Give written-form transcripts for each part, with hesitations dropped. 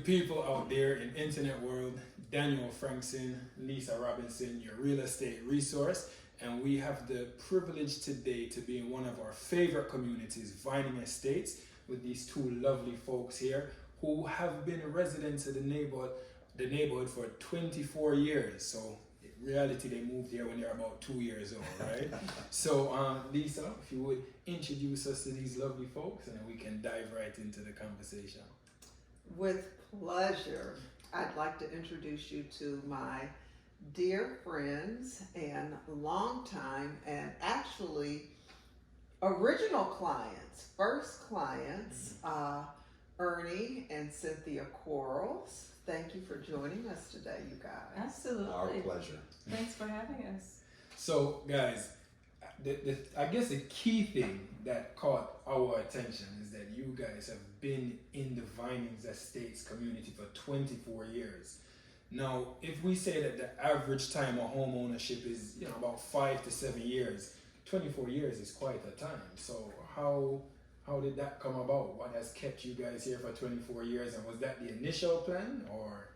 people out there in internet world. Daniel Frankson, Lisa Robinson, your real estate resource. And we have the privilege today to be in one of our favorite communities, Vinings Estates, with these two lovely folks here who have been residents of the neighborhood for 24 years. So in reality, they moved here when they're about 2 years old, right? So Lisa, if you would introduce us to these lovely folks, and then we can dive right into the conversation. With pleasure. I'd like to introduce you to my dear friends and longtime and actually original clients, first clients, Ernie and Cynthia Quarles. Thank you for joining us today, you guys. Absolutely. Our pleasure. Thanks for having us. So guys, I guess the key thing that caught our attention is that you guys have been in the Vinings Estates community for 24 years. Now, if we say that the average time of home ownership is about 5 to 7 years, 24 years is quite a time. So how did that come about? What has kept you guys here for 24 years? And was that the initial plan, or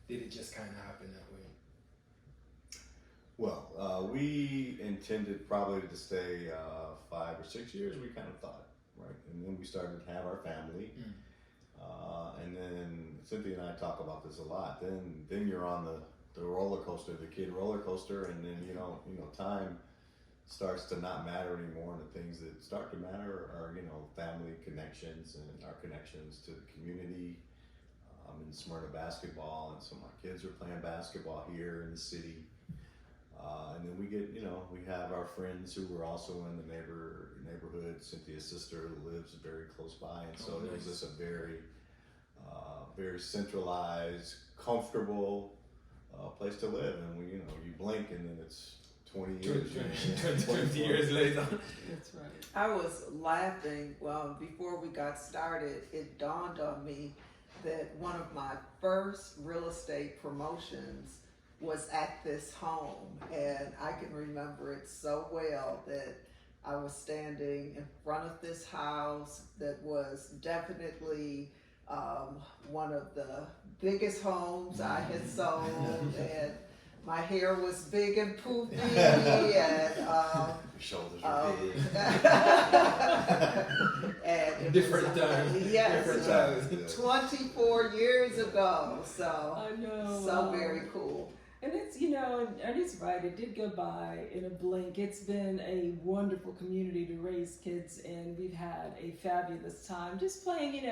did it just kind of happen that way? Well, we intended probably to stay 5 or 6 years, we kind of thought, right? And then we started to have our family. And then Cynthia and I talk about this a lot. Then you're on the roller coaster, the kid roller coaster, and then time starts to not matter anymore. And the things that start to matter are family connections and our connections to the community. I'm in Smyrna basketball, and so my kids are playing basketball here in the city. And then we have our friends who were also in the neighborhood. Cynthia's sister lives very close by, and so it was just a very centralized, comfortable place to live. And you blink and then it's 20 years. 20 years later. That's right. I was laughing, before we got started, it dawned on me that one of my first real estate promotions was at this home, and I can remember it so well that I was standing in front of this house that was definitely one of the biggest homes I had sold, and my hair was big and poofy, and Your shoulders are big. and Different time. Yes, Different times. 24 years ago. So I know. so very cool. And it's, Ernie's right, it did go by in a blink. It's been a wonderful community to raise kids in. We've had a fabulous time just playing,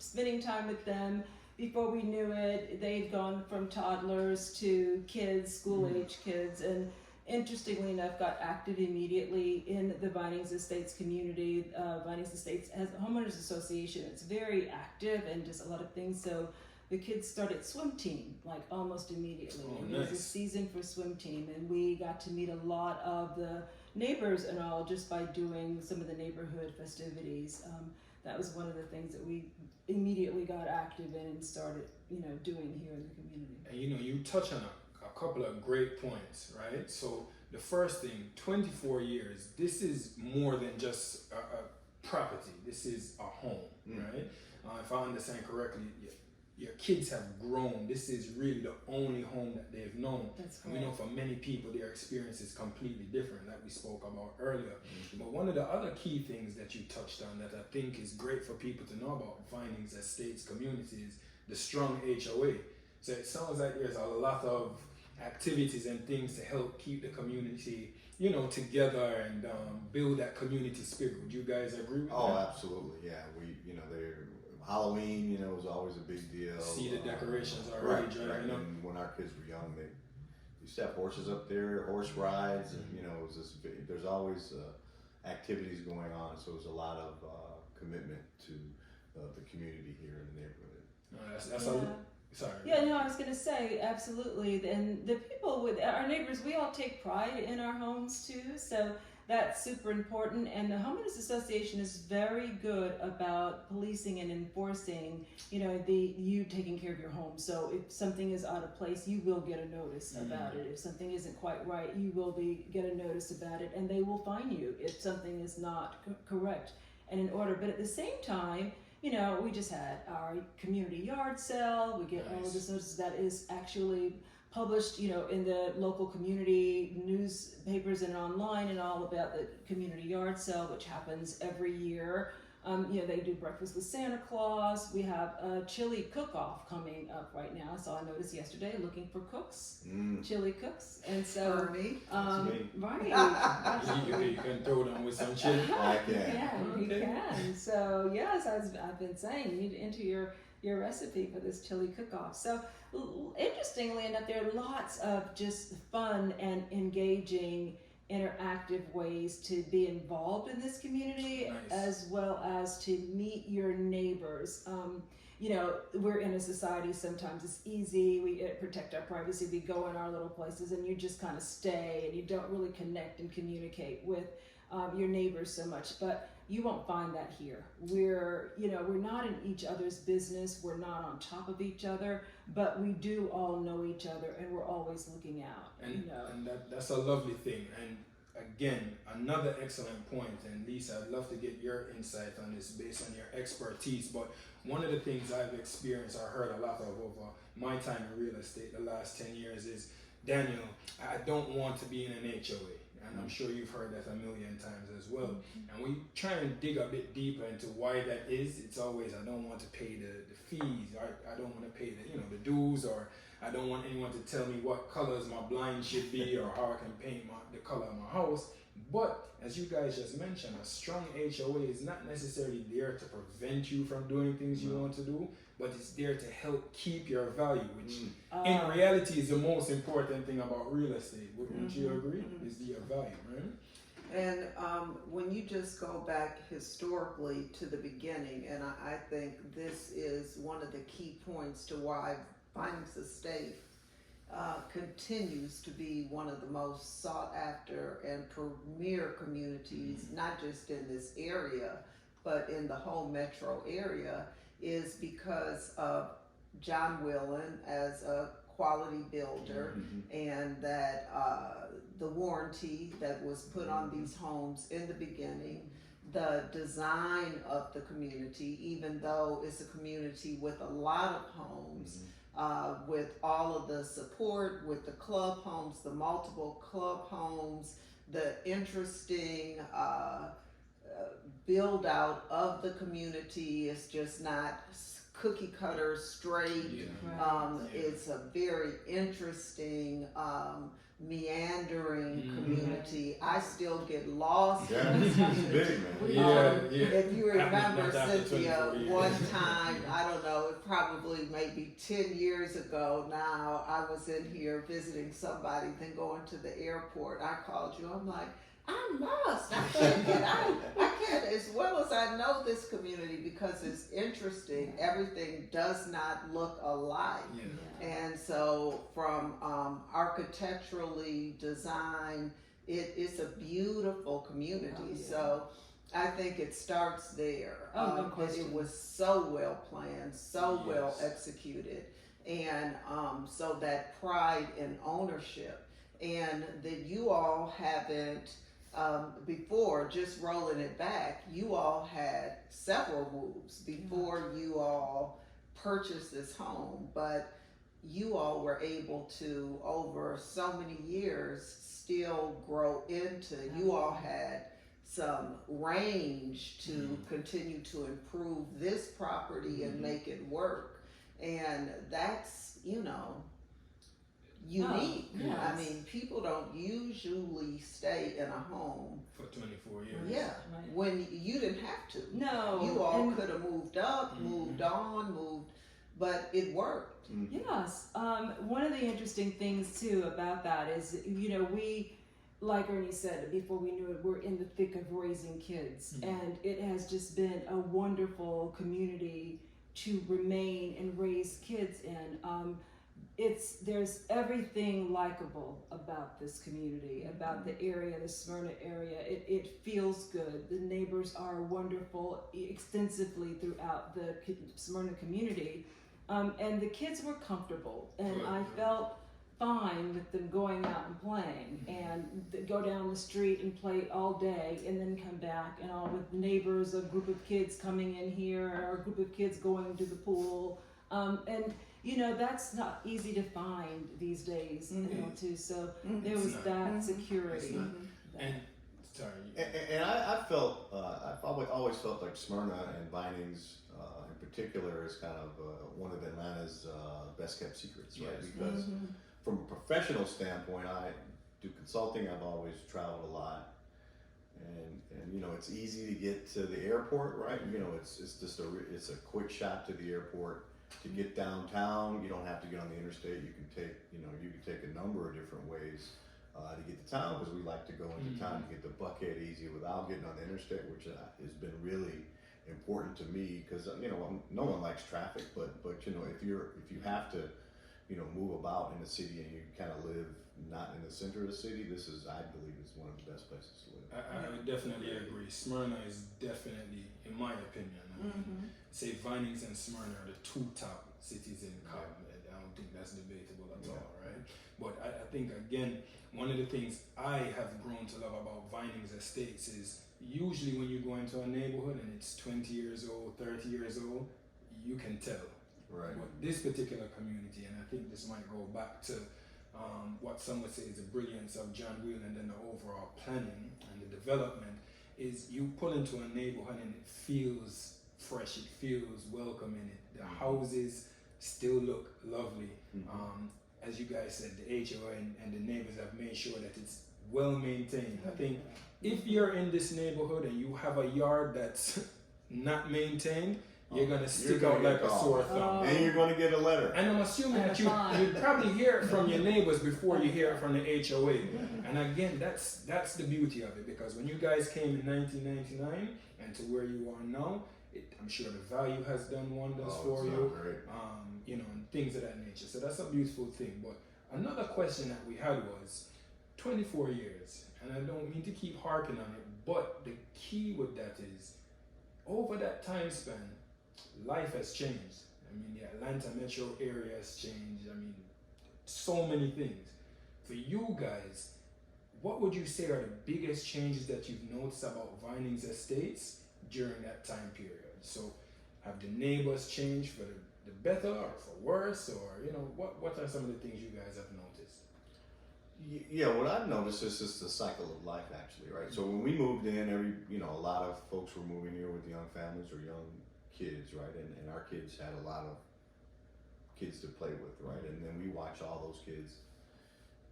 spending time with them. Before we knew it, they'd gone from toddlers to kids, school-age kids, and interestingly enough, got active immediately in the Vinings Estates community. Vinings Estates has a Homeowners Association. It's very active and just a lot of things. So the kids started swim team like almost immediately. Oh, and there was a nice. season for swim team, and we got to meet a lot of the neighbors and all just by doing some of the neighborhood festivities. That was one of the things that we immediately got active in and started, doing here in the community. And you touch on a couple of great points, right? So the first thing, 24 years, this is more than just a property. This is a home, right? If I understand correctly, your kids have grown. This is really the only home that they've known. That's And we know for many people, their experience is completely different, like we spoke about earlier. But one of the other key things that you touched on that I think is great for people to know about Vinings Estates community is the strong HOA. So it sounds like there's a lot of activities and things to help keep the community, together and build that community spirit. Would you guys agree with that? Oh, absolutely, yeah. Halloween, was always a big deal. See the decorations already driving up. And when our kids were young, they used to have horses up there, horse rides, and it was just there's always activities going on. So there's a lot of commitment to the community here in the neighborhood. That's sorry. Yeah, no, I was going to say, absolutely. And the people with our neighbors, we all take pride in our homes too. So that's super important. And the Homeowners Association is very good about policing and enforcing, you taking care of your home. So if something is out of place, you will get a notice about it. If something isn't quite right, you will get a notice about it, and they will fine you if something is not correct and in order. But at the same time, we just had our community yard sale. We get all of Nice. this notice that is actually published, in the local community newspapers and online and all about the community yard sale, which happens every year. They do breakfast with Santa Claus. We have a chili cook-off coming up right now. So I noticed yesterday looking for cooks, chili cooks, and so Ernie. That's me. right. You can throw them with some chili. I He can. can. He Okay. can. So yes, I've been saying you need to enter your recipe for this chili cook-off. So interestingly enough, there are lots of just fun and engaging interactive ways to be involved in this community, Nice. as well as to meet your neighbors. We're in a society, sometimes it's easy, we protect our privacy, we go in our little places and you just kind of stay and you don't really connect and communicate with your neighbors so much, but you won't find that here. We're not in each other's business, we're not on top of each other, but we do all know each other and we're always looking out. And that's a lovely thing. And again, another excellent point. And Lisa, I'd love to get your insight on this based on your expertise. But one of the things I've experienced or heard a lot of over my time in real estate the last 10 years is, Daniel, I don't want to be in an HOA. And I'm sure you've heard that a million times as well. And we try and dig a bit deeper into why that is. It's always, I don't want to pay the fees. I don't want to pay the dues, or I don't want anyone to tell me what colors my blinds should be or how I can paint the color of my house. But as you guys just mentioned, a strong HOA is not necessarily there to prevent you from doing things you want to do, but it's there to help keep your value, which in reality is the most important thing about real estate. Wouldn't you agree? Is your value, right? And when you just go back historically to the beginning, and I think this is one of the key points to why Vinings Estate continues to be one of the most sought after and premier communities, not just in this area, but in the whole metro area, is because of John Whelan as a quality builder, and that the warranty that was put on these homes in the beginning, the design of the community, even though it's a community with a lot of homes, with all of the support, with the club homes, the multiple club homes, the interesting build out of the community is just not cookie cutter straight. It's a very interesting meandering community. I still get lost in this community. If you remember, Cynthia, one time, I don't know, it probably maybe 10 years ago now, I was in here visiting somebody, then going to the airport. I called you, I'm like, I'm lost. I can't get out. I can't, as well as I know this community, because it's interesting. Everything does not look alike. And so from architecturally design, it's a beautiful community. So I think it starts there. No question. It was so well planned, so well executed. And so that pride in ownership, and that you all haven't, before, just rolling it back, you all had several moves before you all purchased this home, but you all were able to, over so many years, still grow into, you all had some range to continue to improve this property and make it work. And that's, unique. I mean, people don't usually stay in a home for 24 years. When you didn't have to. No. You all could have moved up, moved on, but it worked. Yes. One of the interesting things too about that is, we, like Ernie said, before we knew it, we're in the thick of raising kids, and it has just been a wonderful community to remain and raise kids in. There's everything likable about this community, about the area, the Smyrna area. It feels good. The neighbors are wonderful extensively throughout the Smyrna community. And the kids were comfortable. And I felt fine with them going out and playing and go down the street and play all day and then come back and all with neighbors, a group of kids coming in here or a group of kids going to the pool. And you know, that's not easy to find these days, you know, too. So there was that security. And sorry. And I felt, I've always felt like Smyrna and Vinings in particular is kind of one of Atlanta's best kept secrets, right? Yes. Because from a professional standpoint, I do consulting. I've always traveled a lot, and you know, it's easy to get to the airport, right? You know, it's just it's a quick shot to the airport. To get downtown, you don't have to get on the interstate. You can take, you can take a number of different ways to get to town, because we like to go into town to get to Buckhead easy without getting on the interstate, which has been really important to me, because no one likes traffic, but you know, if you have to move about in the city and you kind of live not in the center of the city, I believe is one of the best places to live. I would definitely agree. Smyrna is definitely, in my opinion, say Vinings and Smyrna are the two top cities in Cotton. I don't think that's debatable at all, right? But I think, again, one of the things I have grown to love about Vinings Estates is usually when you go into a neighborhood and it's 20 years old, 30 years old, you can tell. Right. But this particular community, and I think this might go back to what some would say is the brilliance of John Wheeland and the overall planning and the development, is you pull into a neighborhood and it feels fresh, it feels welcoming. The houses still look lovely. As you guys said, the HOA and the neighbors have made sure that it's well maintained. I think if you're in this neighborhood and you have a yard that's not maintained, you're gonna stick out like a sore thumb. And you're gonna get a letter. And I'm assuming that you probably hear it from your neighbors before you hear it from the HOA. And again, that's the beauty of it, because when you guys came in 1999 and to where you are now, I'm sure the value has done wonders for you. And things of that nature. So that's a beautiful thing. But another question that we had was 24 years, and I don't mean to keep harping on it, but the key with that is over that time span, life has changed. I mean, the Atlanta metro area has changed. I mean, so many things. For you guys, what would you say are the biggest changes that you've noticed about Vinings Estates during that time period? So, have the neighbors changed for the better or for worse, or what are some of the things you guys have noticed? Yeah, what I've noticed is just the cycle of life, actually, right? So when we moved in, a lot of folks were moving here with young families or young kids, right? And our kids had a lot of kids to play with, right? And then we watch all those kids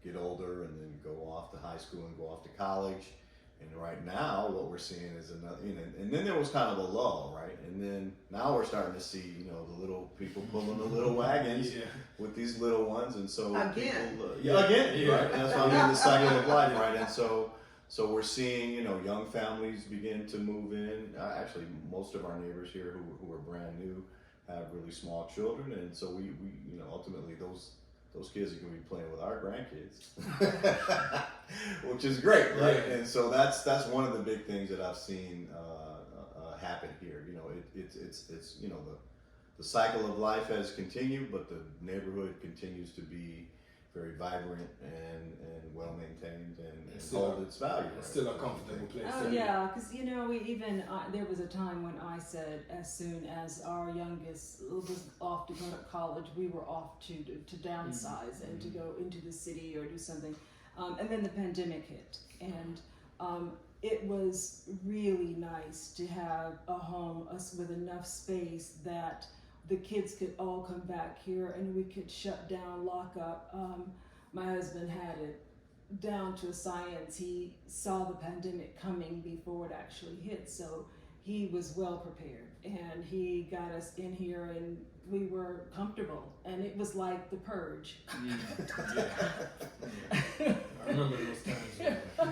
get older and then go off to high school and go off to college. And right now, what we're seeing is another, and then there was kind of a lull, right? And then now we're starting to see, the little people pulling the little wagons with these little ones, and so again, right? And that's why I'm in the cycle of life, right? And so we're seeing, young families begin to move in. Actually, most of our neighbors here who are brand new have really small children, and so we ultimately those kids are going to be playing with our grandkids, which is great, right? And so that's one of the big things that I've seen happen here. It's the cycle of life has continued, but the neighborhood continues to be very vibrant and well maintained and hold its value. It's still a comfortable place. Oh yeah, because we even there was a time when I said, as soon as our youngest was off to go to college, we were off to downsize and to go into the city or do something, and then the pandemic hit, and it was really nice to have a home with enough space that the kids could all come back here and we could shut down, lock up. My husband had it down to a science. He saw the pandemic coming before it actually hit, so he was well prepared, and he got us in here and we were comfortable, and it was like the purge. I remember those times.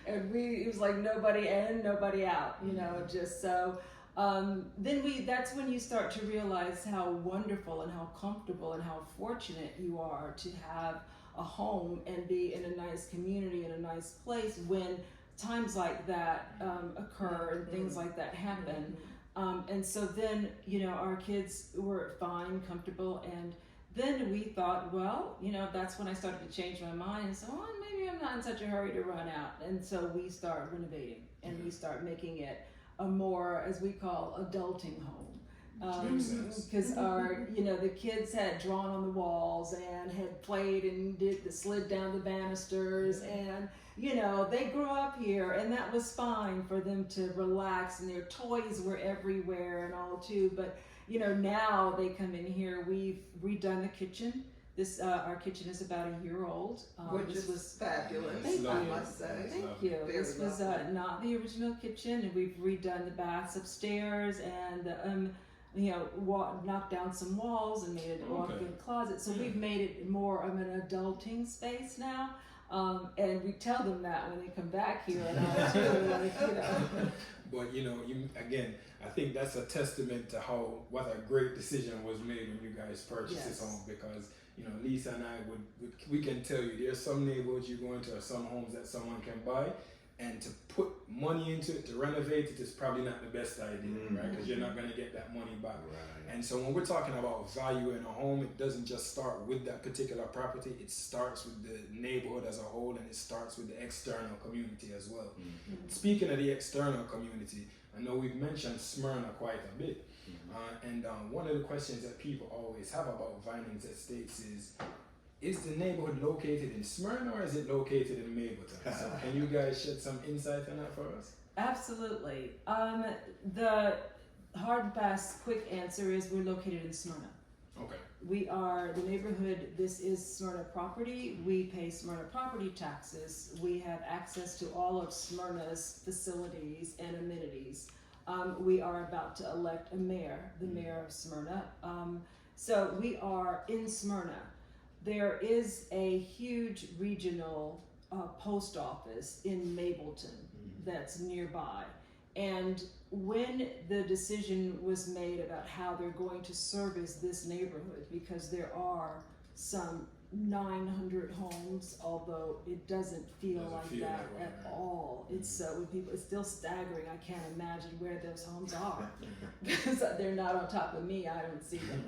And it was like nobody in, nobody out, just so. That's when you start to realize how wonderful and how comfortable and how fortunate you are to have a home and be in a nice community, in a nice place when times like that occur and things like that happen. And so then, our kids were fine, comfortable, and then we thought, well, that's when I started to change my mind and so maybe I'm not in such a hurry to run out. And so we start renovating and we start making it a more, as we call, adulting home. Because our, the kids had drawn on the walls and had played and slid down the banisters and, they grew up here and that was fine for them to relax and their toys were everywhere and all too. But, now they come in here, we've redone the kitchen. Our kitchen is about a year old. Which was fabulous, I must say. Thank you. Very This was not the original kitchen, and we've redone the baths upstairs and knocked down some walls and made it a walk-in closet. So we've made it more of an adulting space now. And we tell them that when they come back here and all too, But again, I think that's a testament to what a great decision was made when you guys purchased this home, because Lisa and I we can tell you there's some neighborhoods you go into or some homes that someone can buy, and to put money into it to renovate it is probably not the best idea, right? Because you're not going to get that money back. Right. And so when we're talking about value in a home, it doesn't just start with that particular property. It starts with the neighborhood as a whole, and it starts with the external community as well. Speaking of the external community, I know we've mentioned Smyrna quite a bit. And one of the questions that people always have about Vinings Estates is the neighborhood located in Smyrna or is it located in Mapleton? So can you guys shed some insight on that for us? Absolutely. The hard and fast quick answer is we're located in Smyrna. Okay. We are the neighborhood. This is Smyrna property. We pay Smyrna property taxes. We have access to all of Smyrna's facilities and amenities. We are about to elect a mayor, the mayor of Smyrna. So we are in Smyrna. There is a huge regional post office in Mapleton that's nearby. And when the decision was made about how they're going to service this neighborhood, because there are some 900 homes, although it doesn't feel that at all. It's it's still staggering. I can't imagine where those homes are because they're not on top of me. I don't see them.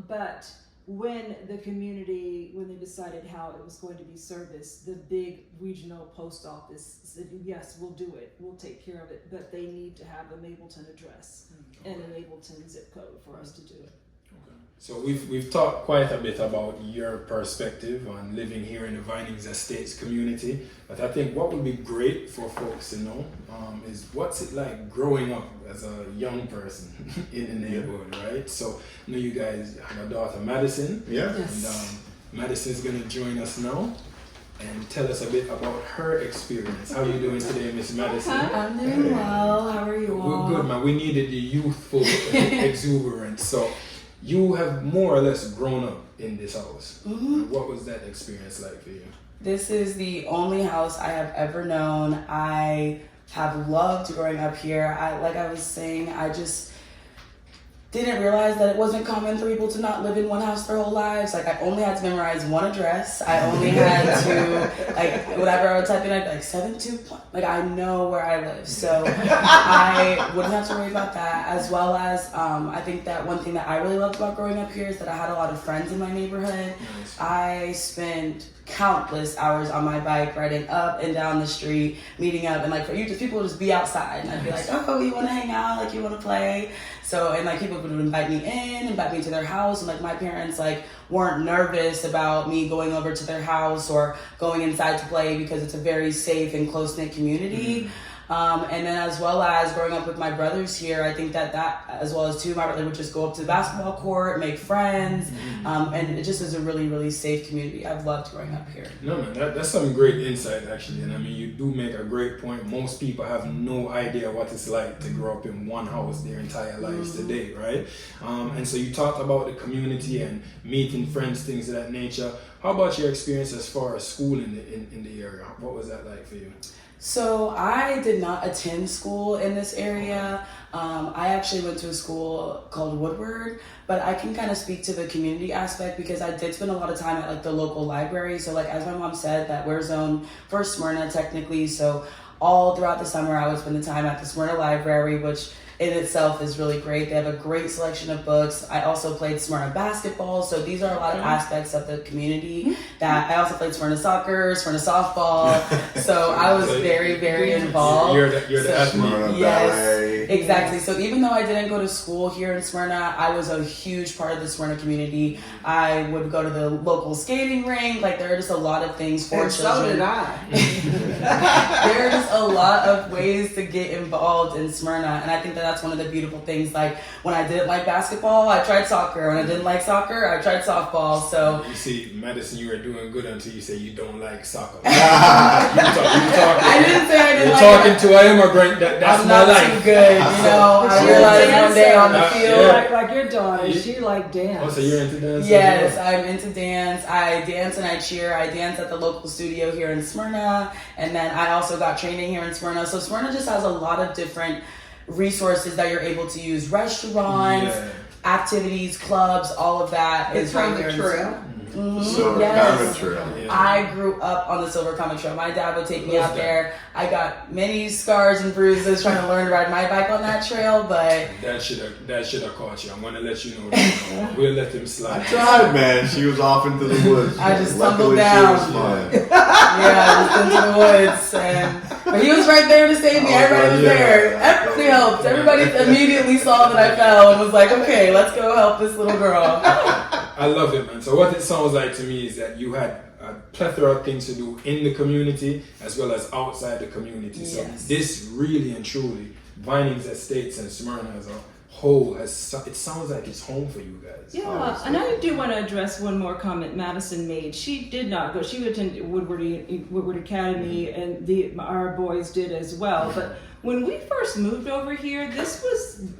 But when they decided how it was going to be serviced, the big regional post office said, yes, we'll do it. We'll take care of it. But they need to have a Mapleton address and a Mapleton zip code for us to do it. So we've talked quite a bit about your perspective on living here in the Vinings Estates community, but I think what would be great for folks to know is what's it like growing up as a young person in the neighborhood, right? So I know you guys have a daughter, Madison. Yeah. Yes. And Madison's going to join us now and tell us a bit about her experience. How are you doing today, Miss Madison? I'm doing well. How are you all? We're good, man. We needed the youthful exuberance. So you have more or less grown up in this house. What was that experience like for you? This is the only house I have ever known. I have loved growing up here. Like I was saying, I just didn't realize that it wasn't common for people to not live in one house their whole lives. Like I only had to memorize one address. I only had to, whatever I would type in, I'd be like 721. Like I know where I live. So I wouldn't have to worry about that. As well as, I think that one thing that I really loved about growing up here is that I had a lot of friends in my neighborhood. Nice. I spent countless hours on my bike riding up and down the street, meeting up, and like for you, just people would just be outside, and I'd be like, oh, you want to hang out, like you want to play. So and like people would invite me to their house, and like my parents like weren't nervous about me going over to their house or going inside to play because it's a very safe and close-knit community. And then as well as growing up with my brothers here, I think that as well as too, my brother would just go up to the basketball court, make friends, and it just is a really, really safe community. I've loved growing up here. No, man, that's some great insight actually, and I mean you do make a great point. Most people have no idea what it's like to grow up in one house their entire lives today, right? And so you talked about the community and meeting friends, things of that nature. How about your experience as far as school in the area? What was that like for you? So I did not attend school in this area. I actually went to a school called Woodward, but I can kind of speak to the community aspect because I did spend a lot of time at like the local library. So like as my mom said, that we're zoned for Smyrna technically. So all throughout the summer, I would spend the time at the Smyrna library, which in itself is really great. They have a great selection of books. I also played Smyrna basketball, so these are a lot of aspects of the community that I also played Smyrna soccer, Smyrna softball. So I was very, very involved. You're the athlete. Smyrna Yes, ballet. exactly. So even though I didn't go to school here in Smyrna, I was a huge part of the Smyrna community. I would go to the local skating rink. Like, there are just a lot of things for And children. so did I. There are just a lot of ways to get involved in Smyrna, and I think that that's one of the beautiful things. Like, when I didn't like basketball, I tried soccer. When I didn't like soccer, I tried softball. So You see, Madison, you were doing good until you say you don't like soccer. I didn't say I didn't You're like talking it. to an immigrant. That's I'm my not life. too good, you know. I But you're a realized one day on the dancer. field. Like your daughter, she like dance. Oh, so you're into dance? Yes, as well? I'm into dance. I dance and I cheer. I dance at the local studio here in Smyrna, and then I also got training here in Smyrna. So Smyrna just has a lot of different resources that you're able to use. Restaurants, Yeah. activities, clubs, all of that is It's right on here the in trail. Mhm, Silver yes. Comet Trail. Yeah. I grew up on the Silver Comet Trail. My dad would take me Love out that. there. I got many scars and bruises trying to learn to ride my bike on that trail, but That should have caught you. I'm gonna let you know that. We'll let him I slide. tried, man. She was off into the woods. I just Luckily, tumbled down. She was fine. yeah, just into the woods. But he was right there to save me. Oh, Everybody was yeah. there. Everybody helped. Everybody immediately saw that I fell and was like, okay, let's go help this little girl. I love it, man. So what it sounds like to me is that you had a plethora of things to do in the community as well as outside the community. So Yes. this really and truly, Vinings Estates and Smyrna as a whole, it sounds like it's home for you guys. Yeah, and I do want to address one more comment Madison made. She did not go. She attended Woodward Academy, and our boys did as well. But when we first moved over here,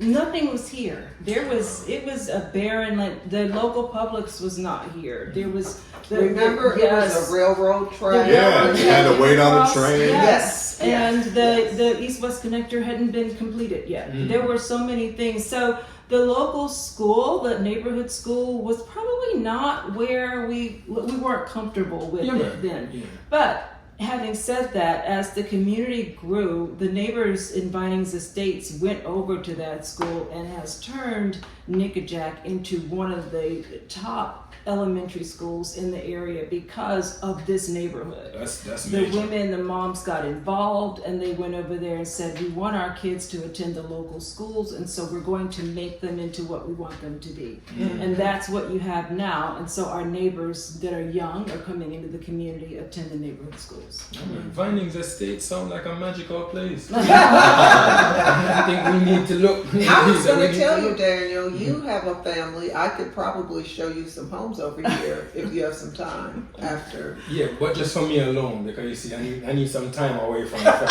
nothing was here. It was a barren land. The local Publix was not here. There was Remember, it was a railroad track. Yeah, you had to wait on the train. Yes, Yes, and the East-West Connector hadn't been completed yet. There were so many things. So the local school, the neighborhood school, was probably not where we weren't comfortable with it then. Yeah. But having said that, as the community grew, the neighbors in Vinings Estates went over to that school and has turned Nickajack into one of the top elementary schools in the area because of this neighborhood. That's The major. women, the moms got involved, and they went over there and said, we want our kids to attend the local schools, and so we're going to make them into what we want them to be. And that's what you have now. And so our neighbors that are young are coming into the community, attend the neighborhood schools. Yeah, man. Vinings Estate sound like a magical place. I think we need to look. I was going We to need tell you, look. Daniel, you have a family. I could probably show you some homes over here if you have some time after. Yeah, but just for me alone, because you see, I need some time away from the family.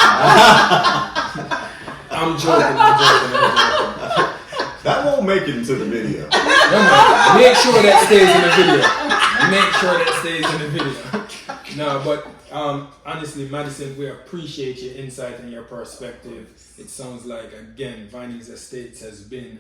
I'm joking. That won't make it into the video. No, man, make sure that stays in the video. No, but honestly, Madison, we appreciate your insight and your perspective. It sounds like, again, Vinings Estates has been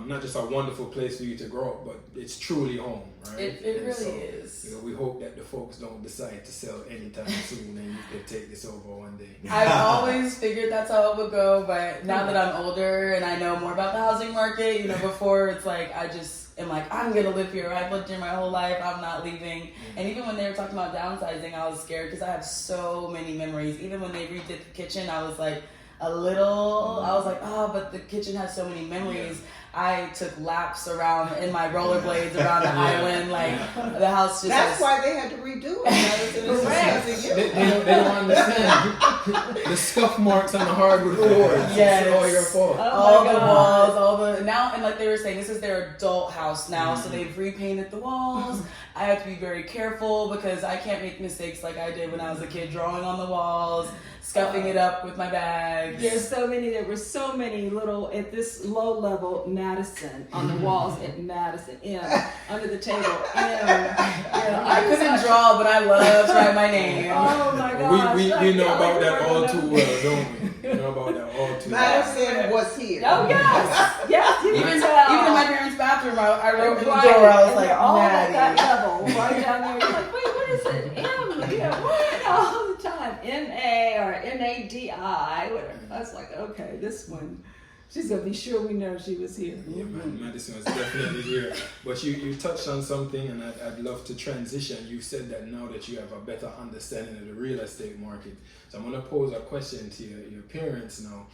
not just a wonderful place for you to grow up, but it's truly home, right? It And really so, is. You know, we hope that the folks don't decide to sell anytime soon and you can take this over one day. I've always figured that's how it would go, but now that I'm older and I know more about the housing market, you know, before it's like I just am like, I'm gonna live here. I've lived here my whole life. I'm not leaving. And even when they were talking about downsizing, I was scared because I have so many memories. Even when they redid the kitchen, I was like I was like, oh, but the kitchen has so many memories. I took laps around in my rollerblades around the island, like the house just. That's why they had to redo it. They don't understand the scuff marks on the hardwood floors. Yes. It's all your fault. All the walls, now, and like they were saying, this is their adult house now, so they've repainted the walls. I have to be very careful because I can't make mistakes like I did when I was a kid, drawing on the walls, scuffing it up with my bags. There were so many little, at this low level, Madison on the walls at Madison, M, under the table, M. I couldn't draw, but I love to write my name. Oh my gosh. We know about that all too well, don't we? We know about that all too well. Madison was here. Oh yes, yes, you Even can in tell. my parents' bathroom, I wrote in the Right, door, I was and like, they're all at that Maddie. level, right down there. You're like, wait, what is it? M, what? All the time. M-A or M-A-D-I, whatever. I was like, okay, this one. She's gonna be sure we know she was here. Yeah, man, Madison was definitely here. But you touched on something, and I'd love to transition. You said that now that you have a better understanding of the real estate market. So I'm going to pose a question to your parents now.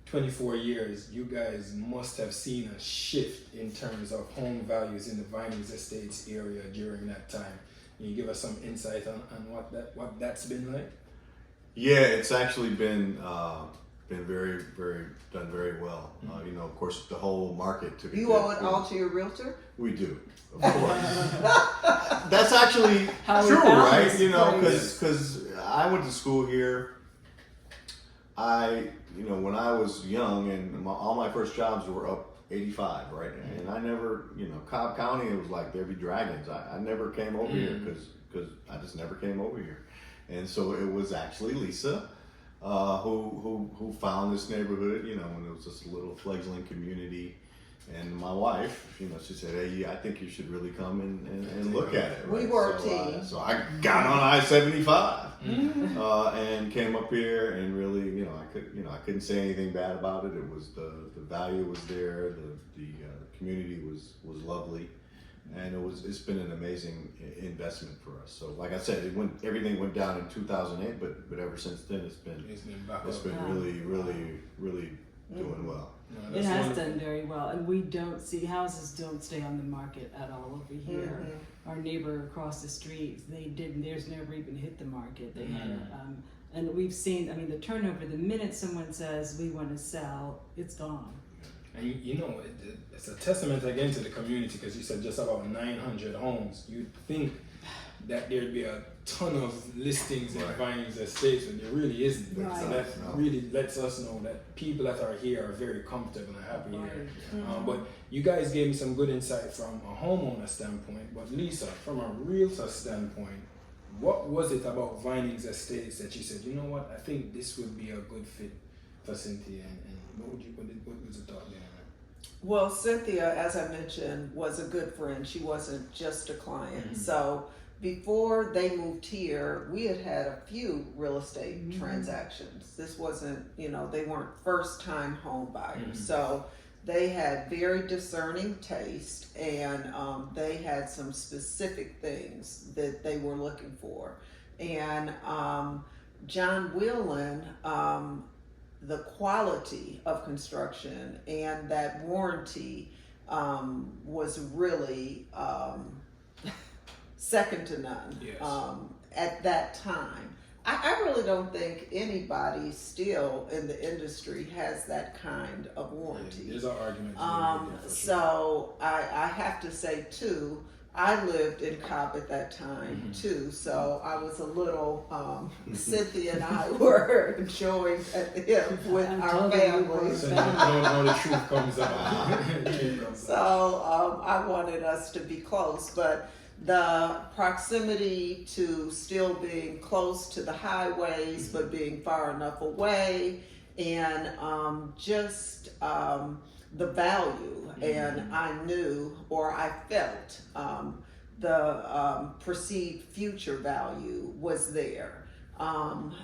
24 years, you guys must have seen a shift in terms of home values in the Vinings Estates area during that time. Can you give us some insight on what that's been like? Yeah, it's actually been very, done very well. You know, of course, the whole market took. You owe it all to your realtor? We do, of course. That's actually How we true, found right? this You know, place. because I went to school here. When I was young, and all my first jobs were up 85, right? And I never, Cobb County, it was like there'd be dragons. I never came over here because I just never came over here. And so it was actually Lisa who found this neighborhood, when it was just a little fledgling community. And my wife, she said, "Hey, I think you should really come and look at it." Right? We were a team. So I got on I-75 and came up here, and really, I couldn't say anything bad about it. It was the value was there, the community was lovely, and it's been an amazing investment for us. So, like I said, everything went down in 2008, but ever since then, it's been really doing well. It has done very well, and houses don't stay on the market at all over here. Our neighbor across the street, theirs never even hit the market. They had and we've seen, the turnover, the minute someone says we want to sell, it's gone. And it's a testament again to the community, because you said just about 900 homes. You'd think that there'd be a ton of listings in Vinings Estates, and there really isn't. Right. So that really lets us know that people that are here are very comfortable and happy here. But you guys gave me some good insight from a homeowner standpoint. But Lisa, from a realtor standpoint, what was it about Vinings Estates that you said, you know what, I think this would be a good fit for Cynthia? And what was the thought there? Well, Cynthia, as I mentioned, was a good friend. She wasn't just a client. So before they moved here, we had a few real estate transactions. This wasn't, they weren't first-time home buyers. So they had very discerning taste, and they had some specific things that they were looking for. And John Whelan, the quality of construction and that warranty was really second to none. Yes. At that time. I really don't think anybody still in the industry has that kind of warranty. There's an argument. So I have to say too, I lived in Cobb at that time too, so I was a little, Cynthia and I were enjoying at the hip with our families. So now the truth comes out. So I wanted us to be close, but the proximity to still being close to the highways, but being far enough away, and just the value, and I knew, or I felt, the perceived future value was there.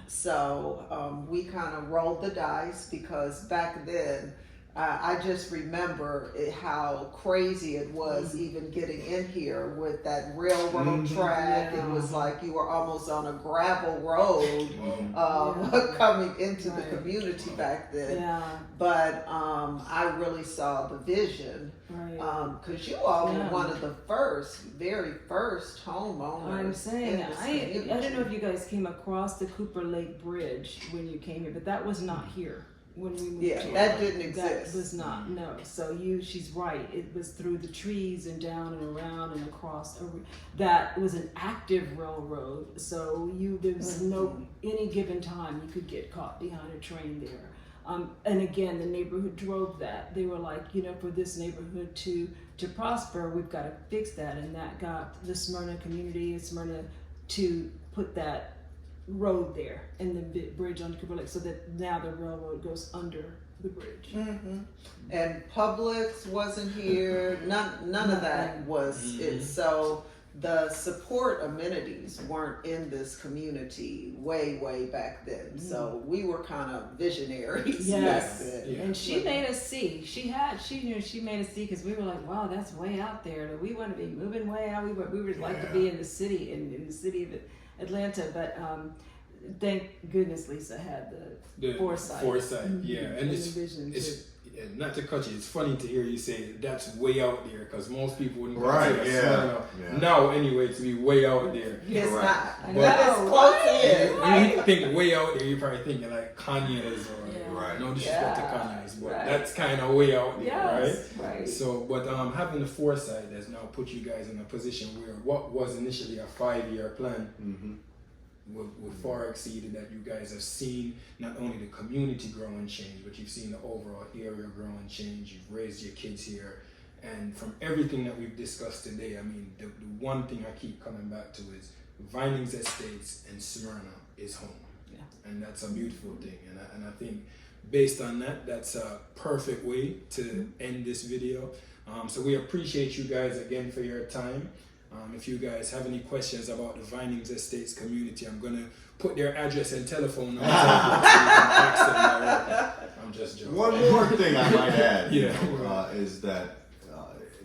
So we kind of rolled the dice, because back then, I just remember how crazy it was even getting in here with that railroad track. It was like you were almost on a gravel road coming into the community back then. But I really saw the vision, because you all were one of the very first homeowners. I'm saying, I don't know if you guys came across the Cooper Lake Bridge when you came here, but that was not here. When we moved here. That didn't exist. That was not, no. So she's right. It was through the trees and down and around and across. That was an active railroad. So there was any given time you could get caught behind a train there. And again, the neighborhood drove that. They were like, for this neighborhood to prosper, we've got to fix that. And that got the Smyrna community, Smyrna, to put that road there and the bridge on Cooper Lake, so that now the railroad goes under the bridge. And Publix wasn't here. None of that was it. So the support amenities weren't in this community way back then. So we were kind of visionaries Yes. back then. Yeah. And she made us see. She made us see because we were like, wow, that's way out there. We want to be moving way out. We would like to be in the city, in the city of Atlanta. But thank goodness Lisa had the foresight. Yeah, and the it's vision not to cut you. It's funny to hear you say that's way out there because most people wouldn't Right, consider yeah, Smyrna yeah. now anyway to be way out there. It's Right. not. I But it's know, close right? in. When you think way out there, you're probably thinking like Kanye's or Yeah. Right. no disrespect to Yeah, Kanye's, but right. that's kind of way out there, Yes, right? right. So, but having the foresight has now put you guys in a position where what was initially a 5-year plan Mm-hmm. would far exceeded that you guys have seen not only the community grow and change, but you've seen the overall area grow and change. You've raised your kids here, and from everything that we've discussed today, I mean, the one thing I keep coming back to is Vinings Estates and Smyrna is home, and that's a beautiful thing. And I think based on that, that's a perfect way to end this video. So we appreciate you guys again for your time. If you guys have any questions about the Vinings Estates community, I'm going to put their address and telephone number so you can ask them directly. I'm just joking. One more thing I might add, Yeah. is that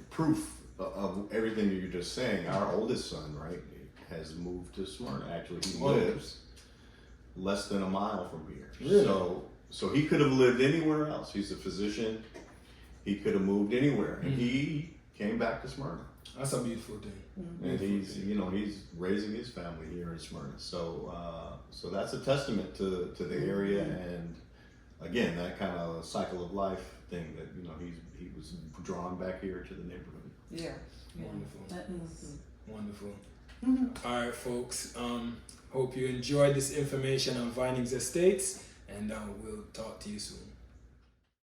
proof of everything that you're just saying. Our oldest son, right, has moved to Smyrna. Actually, he lives less than a mile from here. Really? So he could have lived anywhere else. He's a physician. He could have moved anywhere, and he came back to Smyrna. That's a beautiful thing. And he's raising his family here in Smyrna. So so that's a testament to the area, and again, that kind of cycle of life thing that he was drawn back here to the neighborhood. Yeah. Wonderful. That is Wonderful. All right, folks. Hope you enjoyed this information on Vinings Estates, and we'll talk to you soon.